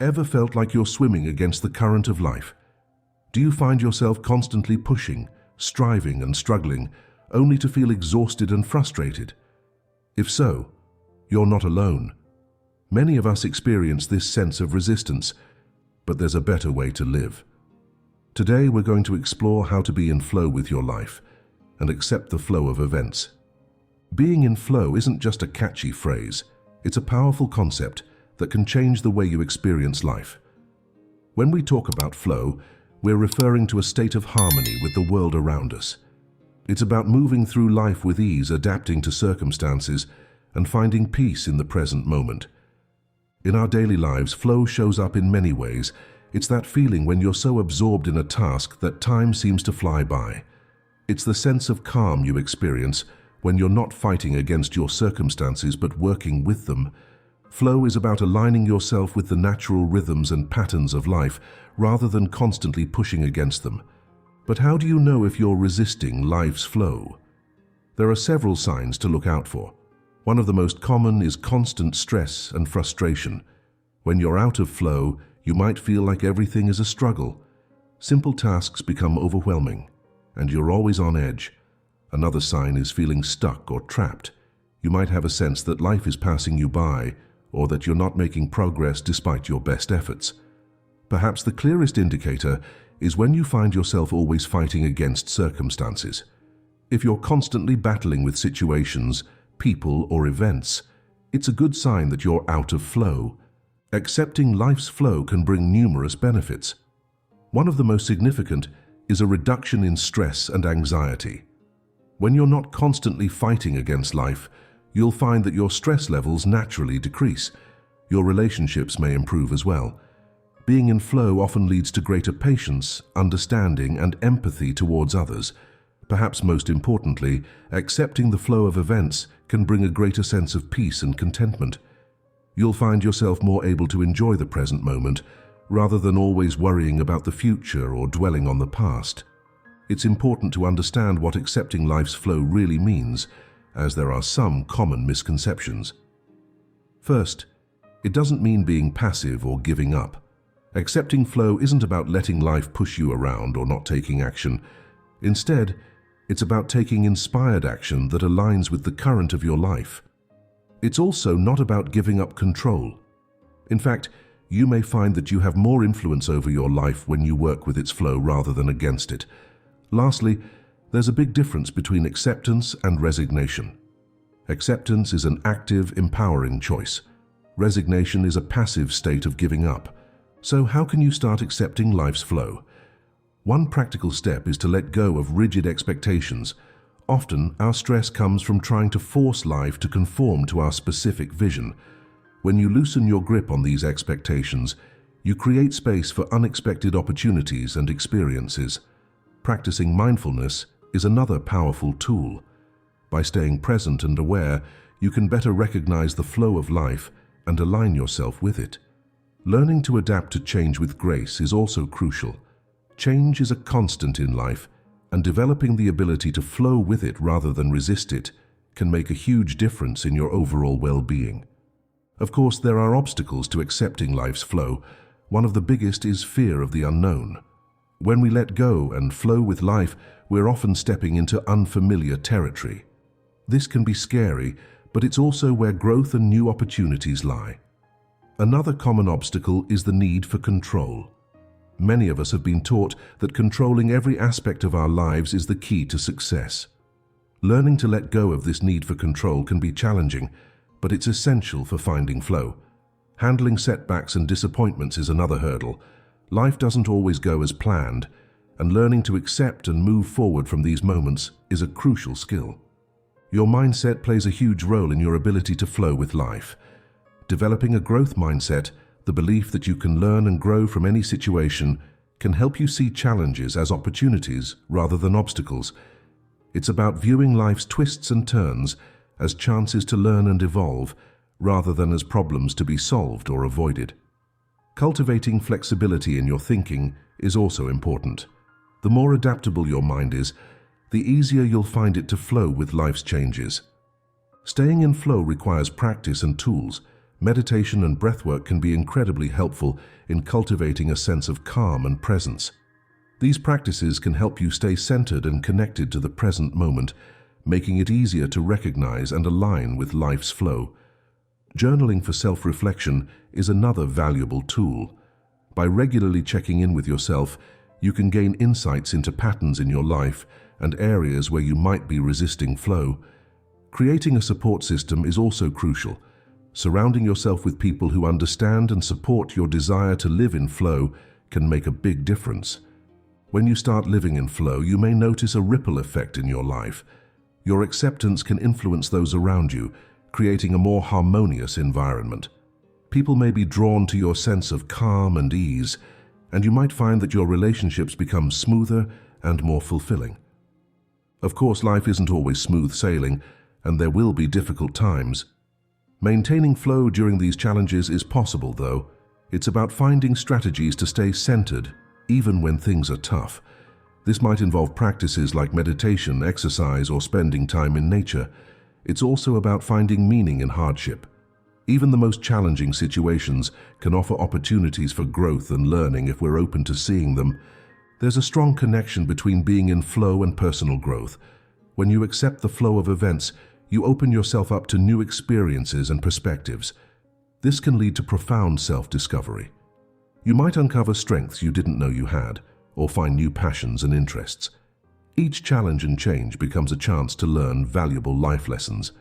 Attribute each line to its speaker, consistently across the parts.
Speaker 1: Ever felt like you're swimming against the current of life? Do you find yourself constantly pushing, striving and struggling, only to feel exhausted and frustrated? If so, you're not alone. Many of us experience this sense of resistance, but there's a better way to live. Today we're going to explore how to be in flow with your life and accept the flow of events. Being in flow isn't just a catchy phrase, it's a powerful concept that can change the way you experience life. When we talk about flow, we're referring to a state of harmony with the world around us. It's about moving through life with ease, adapting to circumstances, and finding peace in the present moment. In our daily lives, flow shows up in many ways. It's that feeling when you're so absorbed in a task that time seems to fly by. It's the sense of calm you experience when you're not fighting against your circumstances but working with them. Flow is about aligning yourself with the natural rhythms and patterns of life rather than constantly pushing against them. But how do you know if you're resisting life's flow? There are several signs to look out for. One of the most common is constant stress and frustration. When you're out of flow, you might feel like everything is a struggle. Simple tasks become overwhelming, and you're always on edge. Another sign is feeling stuck or trapped. You might have a sense that life is passing you by, or that you're not making progress despite your best efforts. Perhaps the clearest indicator is when you find yourself always fighting against circumstances. If you're constantly battling with situations, people, or events, it's a good sign that you're out of flow. Accepting life's flow can bring numerous benefits. One of the most significant is a reduction in stress and anxiety. When you're not constantly fighting against life, you'll find that your stress levels naturally decrease. Your relationships may improve as well. Being in flow often leads to greater patience, understanding, and empathy towards others. Perhaps most importantly, accepting the flow of events can bring a greater sense of peace and contentment. You'll find yourself more able to enjoy the present moment, rather than always worrying about the future or dwelling on the past. It's important to understand what accepting life's flow really means, as there are some common misconceptions. First, it doesn't mean being passive or giving up. Accepting flow isn't about letting life push you around or not taking action. Instead, it's about taking inspired action that aligns with the current of your life. It's also not about giving up control. In fact, you may find that you have more influence over your life when you work with its flow rather than against it. Lastly, there's a big difference between acceptance and resignation. Acceptance is an active, empowering choice. Resignation is a passive state of giving up. So how can you start accepting life's flow? One practical step is to let go of rigid expectations. Often, our stress comes from trying to force life to conform to our specific vision. When you loosen your grip on these expectations, you create space for unexpected opportunities and experiences. Practicing mindfulness is another powerful tool. By staying present and aware, you can better recognize the flow of life and align yourself with it. Learning to adapt to change with grace is also crucial. Change is a constant in life, and developing the ability to flow with it rather than resist it can make a huge difference in your overall well-being. Of course, there are obstacles to accepting life's flow. One of the biggest is fear of the unknown. When we let go and flow with life, we're often stepping into unfamiliar territory. This can be scary, but it's also where growth and new opportunities lie. Another common obstacle is the need for control. Many of us have been taught that controlling every aspect of our lives is the key to success. Learning to let go of this need for control can be challenging, but it's essential for finding flow. Handling setbacks and disappointments is another hurdle. Life doesn't always go as planned, and learning to accept and move forward from these moments is a crucial skill. Your mindset plays a huge role in your ability to flow with life. Developing a growth mindset, the belief that you can learn and grow from any situation, can help you see challenges as opportunities rather than obstacles. It's about viewing life's twists and turns as chances to learn and evolve, rather than as problems to be solved or avoided. Cultivating flexibility in your thinking is also important. The more adaptable your mind is, the easier you'll find it to flow with life's changes. Staying in flow requires practice and tools. meditation and breathwork can be incredibly helpful in cultivating a sense of calm and presence. These practices can help you stay centered and connected to the present moment, making it easier to recognize and align with life's flow. Journaling for self-reflection is another valuable tool. By regularly checking in with yourself, you can gain insights into patterns in your life and areas where you might be resisting flow. Creating a support system is also crucial. Surrounding yourself with people who understand and support your desire to live in flow can make a big difference. When you start living in flow, you may notice a ripple effect in your life. Your acceptance can influence those around you, creating a more harmonious environment. People may be drawn to your sense of calm and ease, and you might find that your relationships become smoother and more fulfilling. Of course, life isn't always smooth sailing, and there will be difficult times. Maintaining flow during these challenges is possible, though. It's about finding strategies to stay centered, even when things are tough. This might involve practices like meditation, exercise, or spending time in nature. It's also about finding meaning in hardship. Even the most challenging situations can offer opportunities for growth and learning if we're open to seeing them. There's a strong connection between being in flow and personal growth. When you accept the flow of events, you open yourself up to new experiences and perspectives. This can lead to profound self-discovery. You might uncover strengths you didn't know you had, or find new passions and interests. Each challenge and change becomes a chance to learn valuable life lessons.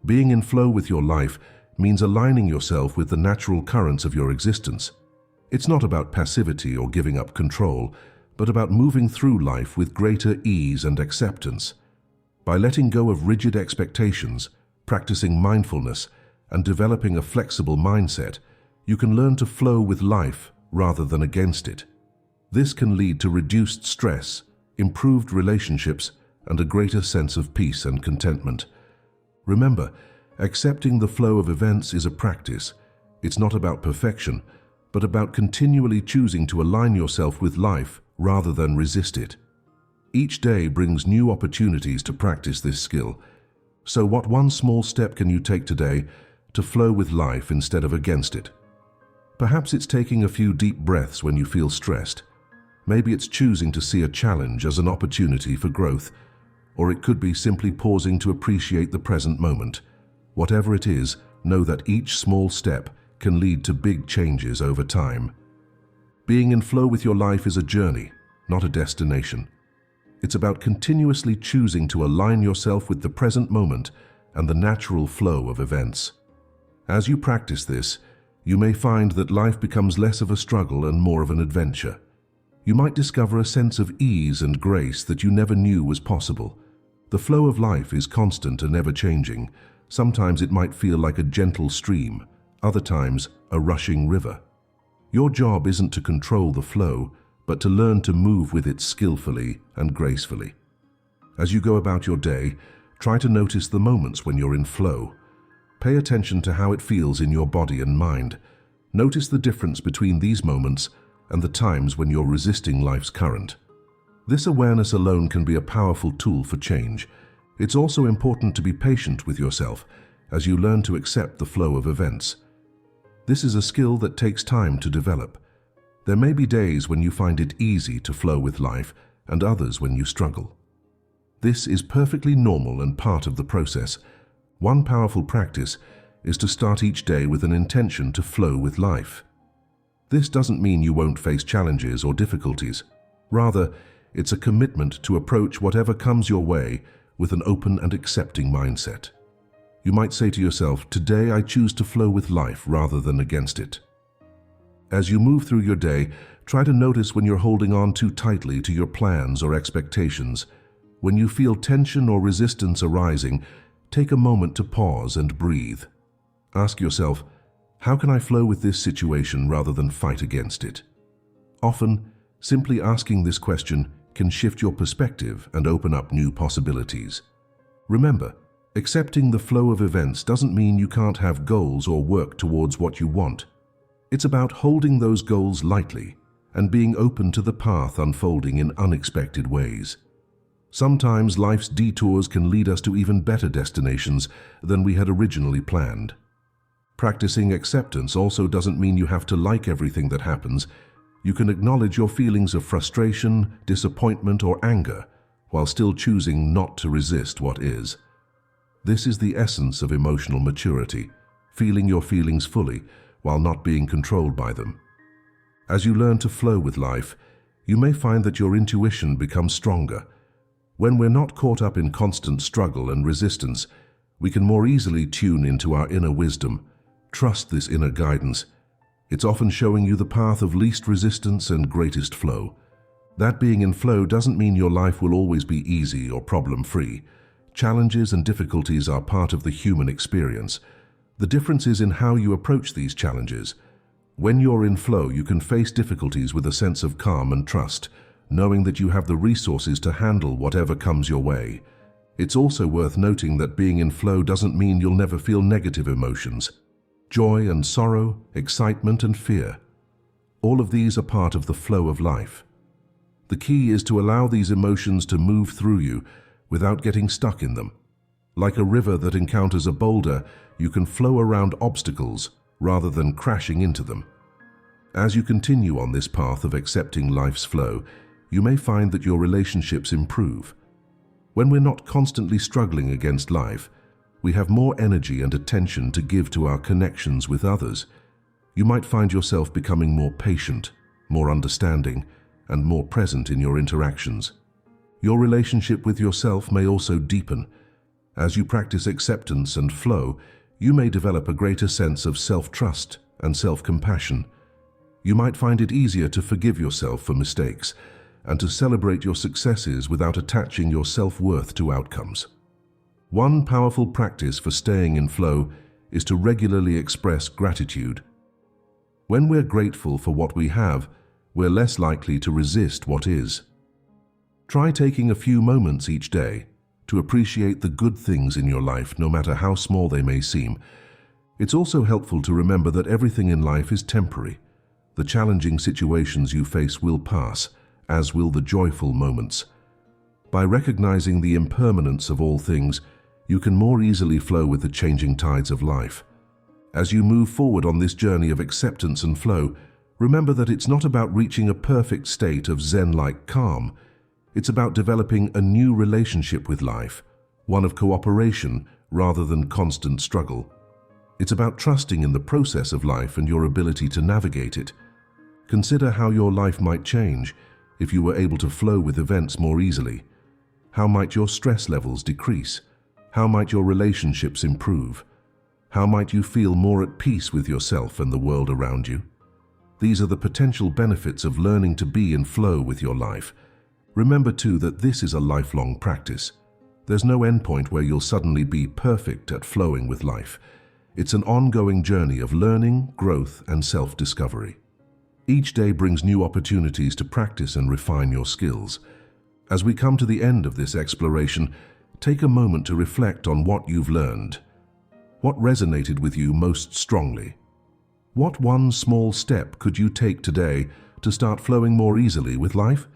Speaker 1: Being in flow with your life means aligning yourself with the natural currents of your existence. It's not about passivity or giving up control, but about moving through life with greater ease and acceptance. By letting go of rigid expectations, practicing mindfulness, and developing a flexible mindset, you can learn to flow with life rather than against it. This can lead to reduced stress, improved relationships, and a greater sense of peace and contentment. Remember, accepting the flow of events is a practice. It's not about perfection, but about continually choosing to align yourself with life rather than resist it. Each day brings new opportunities to practice this skill. So what one small step can you take today to flow with life instead of against it? Perhaps it's taking a few deep breaths when you feel stressed. Maybe it's choosing to see a challenge as an opportunity for growth, or it could be simply pausing to appreciate the present moment. Whatever it is, know that each small step can lead to big changes over time. Being in flow with your life is a journey, not a destination. It's about continuously choosing to align yourself with the present moment and the natural flow of events. As you practice this, you may find that life becomes less of a struggle and more of an adventure. You might discover a sense of ease and grace that you never knew was possible. The flow of life is constant and ever-changing. Sometimes it might feel like a gentle stream, other times a rushing river. Your job isn't to control the flow, but to learn to move with it skillfully and gracefully. As you go about your day, try to notice the moments when you're in flow. Pay attention to how it feels in your body and mind. Notice the difference between these moments and the times when you're resisting life's current. This awareness alone can be a powerful tool for change. It's also important to be patient with yourself as you learn to accept the flow of events. This is a skill that takes time to develop. There may be days when you find it easy to flow with life and others when you struggle. This is perfectly normal and part of the process. One powerful practice is to start each day with an intention to flow with life. This doesn't mean you won't face challenges or difficulties. Rather, it's a commitment to approach whatever comes your way with an open and accepting mindset. You might say to yourself, "Today I choose to flow with life rather than against it." As you move through your day, try to notice when you're holding on too tightly to your plans or expectations. When you feel tension or resistance arising, take a moment to pause and breathe. Ask yourself, how can I flow with this situation rather than fight against it? Often, simply asking this question can shift your perspective and open up new possibilities. Remember, accepting the flow of events doesn't mean you can't have goals or work towards what you want. It's about holding those goals lightly and being open to the path unfolding in unexpected ways. Sometimes life's detours can lead us to even better destinations than we had originally planned. Practicing acceptance also doesn't mean you have to like everything that happens. You can acknowledge your feelings of frustration, disappointment, or anger, while still choosing not to resist what is. This is the essence of emotional maturity, feeling your feelings fully while not being controlled by them. As you learn to flow with life, you may find that your intuition becomes stronger. When we're not caught up in constant struggle and resistance, we can more easily tune into our inner wisdom. Trust this inner guidance. It's often showing you the path of least resistance and greatest flow. That being in flow doesn't mean your life will always be easy or problem-free. Challenges and difficulties are part of the human experience. The difference is in how you approach these challenges. When you're in flow, you can face difficulties with a sense of calm and trust, knowing that you have the resources to handle whatever comes your way. It's also worth noting that being in flow doesn't mean you'll never feel negative emotions. Joy and sorrow, excitement and fear. All of these are part of the flow of life. The key is to allow these emotions to move through you without getting stuck in them. Like a river that encounters a boulder, you can flow around obstacles rather than crashing into them. As you continue on this path of accepting life's flow, you may find that your relationships improve. When we're not constantly struggling against life, we have more energy and attention to give to our connections with others. You might find yourself becoming more patient, more understanding, and more present in your interactions. Your relationship with yourself may also deepen. As you practice acceptance and flow, you may develop a greater sense of self-trust and self-compassion. You might find it easier to forgive yourself for mistakes and to celebrate your successes without attaching your self-worth to outcomes. One powerful practice for staying in flow is to regularly express gratitude. When we're grateful for what we have, we're less likely to resist what is. Try taking a few moments each day to appreciate the good things in your life, no matter how small they may seem. It's also helpful to remember that everything in life is temporary. The challenging situations you face will pass, as will the joyful moments. By recognizing the impermanence of all things, you can more easily flow with the changing tides of life. As you move forward on this journey of acceptance and flow, remember that it's not about reaching a perfect state of Zen-like calm. It's about developing a new relationship with life, one of cooperation rather than constant struggle. It's about trusting in the process of life and your ability to navigate it. Consider how your life might change if you were able to flow with events more easily. How might your stress levels decrease? How might your relationships improve? How might you feel more at peace with yourself and the world around you? These are the potential benefits of learning to be in flow with your life. Remember too that this is a lifelong practice. There's no endpoint where you'll suddenly be perfect at flowing with life. It's an ongoing journey of learning, growth, and self-discovery. Each day brings new opportunities to practice and refine your skills. As we come to the end of this exploration, take a moment to reflect on what you've learned. What resonated with you most strongly? What one small step could you take today to start flowing more easily with life?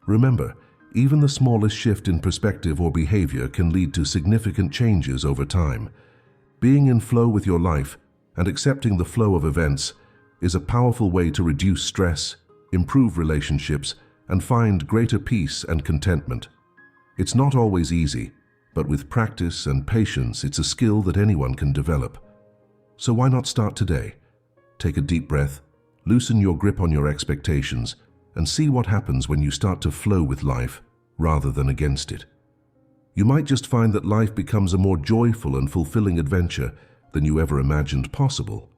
Speaker 1: Remember, even the smallest shift in perspective or behavior can lead to significant changes over time. Being in flow with your life and accepting the flow of events is a powerful way to reduce stress, improve relationships, and find greater peace and contentment. It's not always easy, but with practice and patience, it's a skill that anyone can develop. So why not start today? Take a deep breath, loosen your grip on your expectations, and see what happens when you start to flow with life rather than against it. You might just find that life becomes a more joyful and fulfilling adventure than you ever imagined possible.